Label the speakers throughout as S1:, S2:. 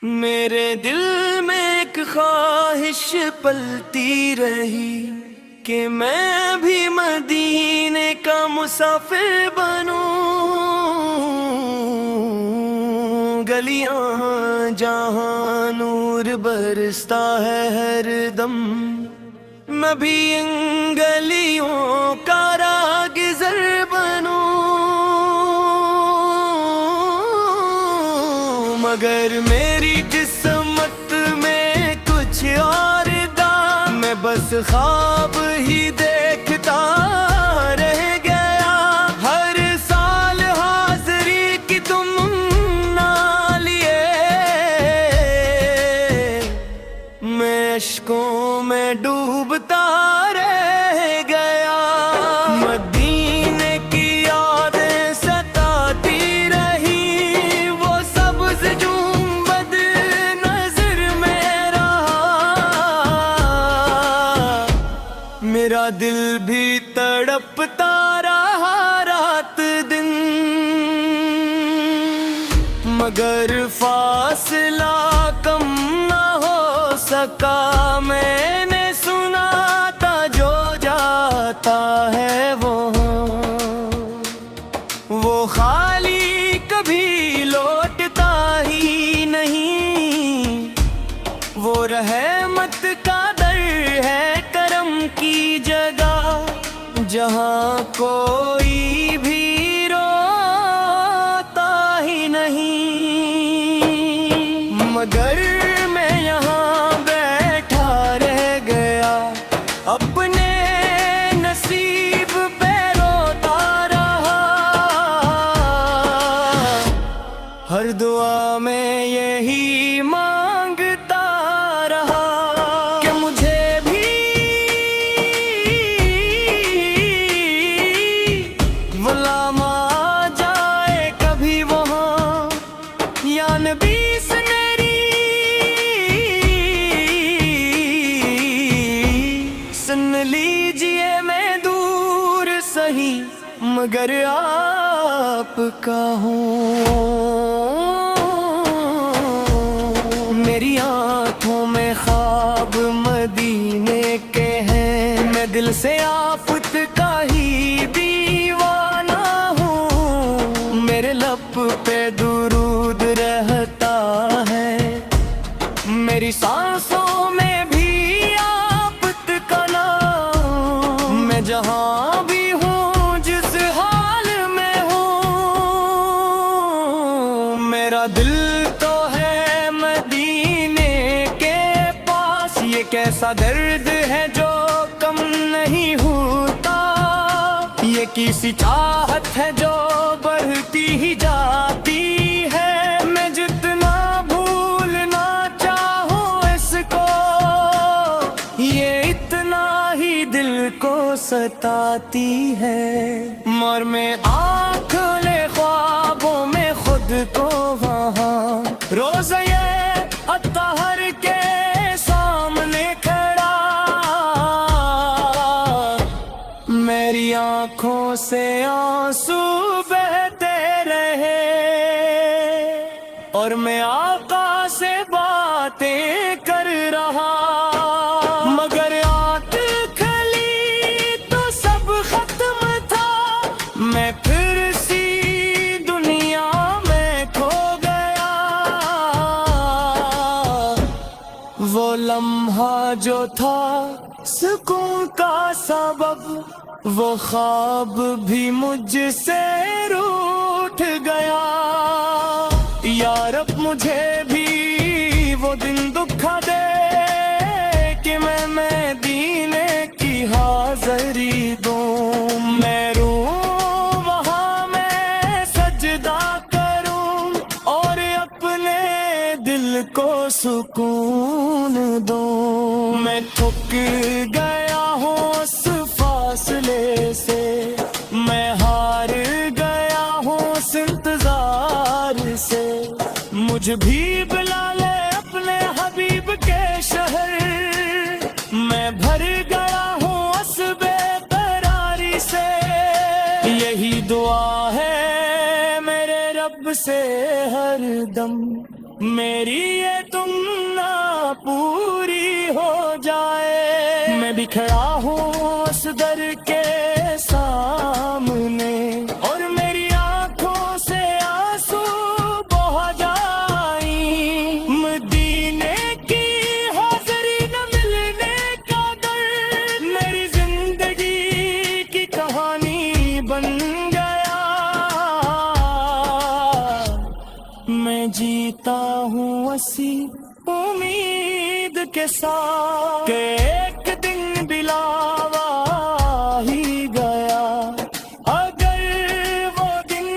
S1: میرے دل میں ایک خواہش پلتی رہی کہ میں بھی مدینے کا مسافر بنوں، گلیاں جہاں نور برستا ہے ہر دم، میں بھی ان گلیوں کا راہگزر بنوں، مگر میری قسمت میں کچھ اور تھا، میں بس خواب ہی دیکھتا رہ گیا، ہر سال حاضری کی تم نہ لیے، میں اشکوں میں ڈوبتا رہ گیا، مدینے کی یادیں ستاتی رہی، وہ سبز جنبد نظر میں رہا، میرا دل بھی تڑپتا رہا رات دن، مگر فاصلہ کم نہ ہو سکا، میں نے سنا تھا جو جاتا ہے وہ خالی کبھی لوٹتا ہی نہیں، وہ رحمت کا در ہے کرم کی جگہ، جہاں کوئی بھی روتا ہی نہیں، مگر میں یہاں بیٹھا رہ گیا، اپنے نصیب پہ روتا رہا، ہر دعا میں یہی مانگتا رہا کہ مجھے بھی غلام آ جائے کبھی وہاں، یا نبی سن لیجئے میں دور سہی مگر آپ کا ہوں، میری آنکھوں میں خواب مدینے کے ہیں، میں دل سے آفت کا ہی دیوانہ ہوں، میرے لب پہ درود رہتا ہے، میری سانسوں میں بھی آفت کا نام، میں جہاں بھی ہوں جس حال میں ہوں، میرا دل تو ہے مدینے کے پاس، یہ کیسا درد ہے جو کم نہیں ہوتا، یہ کیسی چاہت ہے جو بڑھتی ہی جاتی ہے، میں جتنا بھولنا چاہوں اس کو، یہ اتنا ہی دل کو ستاتی ہے، اور میں آنکھ لے خوابوں میں خود کو وہاں روز یہ اطہر کے سامنے کھڑا، میری آنکھوں سے آنسو بہتے رہے، اور میں آقا سے باتیں کر رہا، مگر آنکھ کھلی تو سب ختم تھا، میں پھر سی دنیا میں کھو گیا، وہ لمحہ جو تھا سکون کا سبب، وہ خواب بھی مجھ سے روٹھ گیا، یا رب مجھے بھی وہ دن دکھا دے کہ میں مدینے کی حاضری دوں، میں روں وہاں میں سجدہ کروں، اور اپنے دل کو سکون دوں، میں تھک گیا ہوں اس فاصلے سے، میں ہار گیا ہوں اس انتظار سے، مجھ بھی بلا لے اپنے حبیب کے شہر، میں بھر گیا ہوں اس بے قراری سے، یہی دعا ہے میرے رب سے ہر دم، میری یہ تمنا پوری ہو جائے. میں بکھرا ہوں اس در کے سامنے اور میری آنکھوں سے آنسو بہہ جائیں. مدینے کی حاضری نہ ملنے کا در میری زندگی کی کہانی بن گیا. میں جیتا ہوں اسی امید کے ساتھ کہ ایک دن بلاوا ہی گیا. اگر وہ دن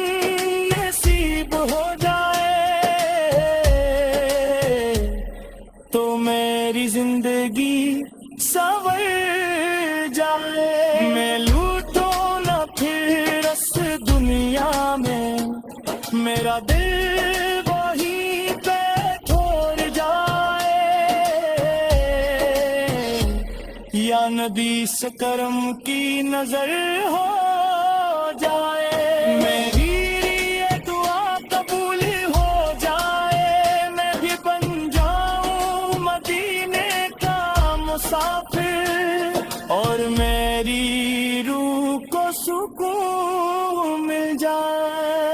S1: نصیب ہو جائے تو میری زندگی سنور جائے. میں لوٹوں نہ پھر اس دنیا میں, میرا دل وہیں پہ چھوڑ جائے. یا نبی سے کرم کی نظر ہو جائے. میری یہ دعا قبول ہو جائے. میں بھی بن جاؤں مدینے کا مسافر اور میری روح کو سکون مل جائے.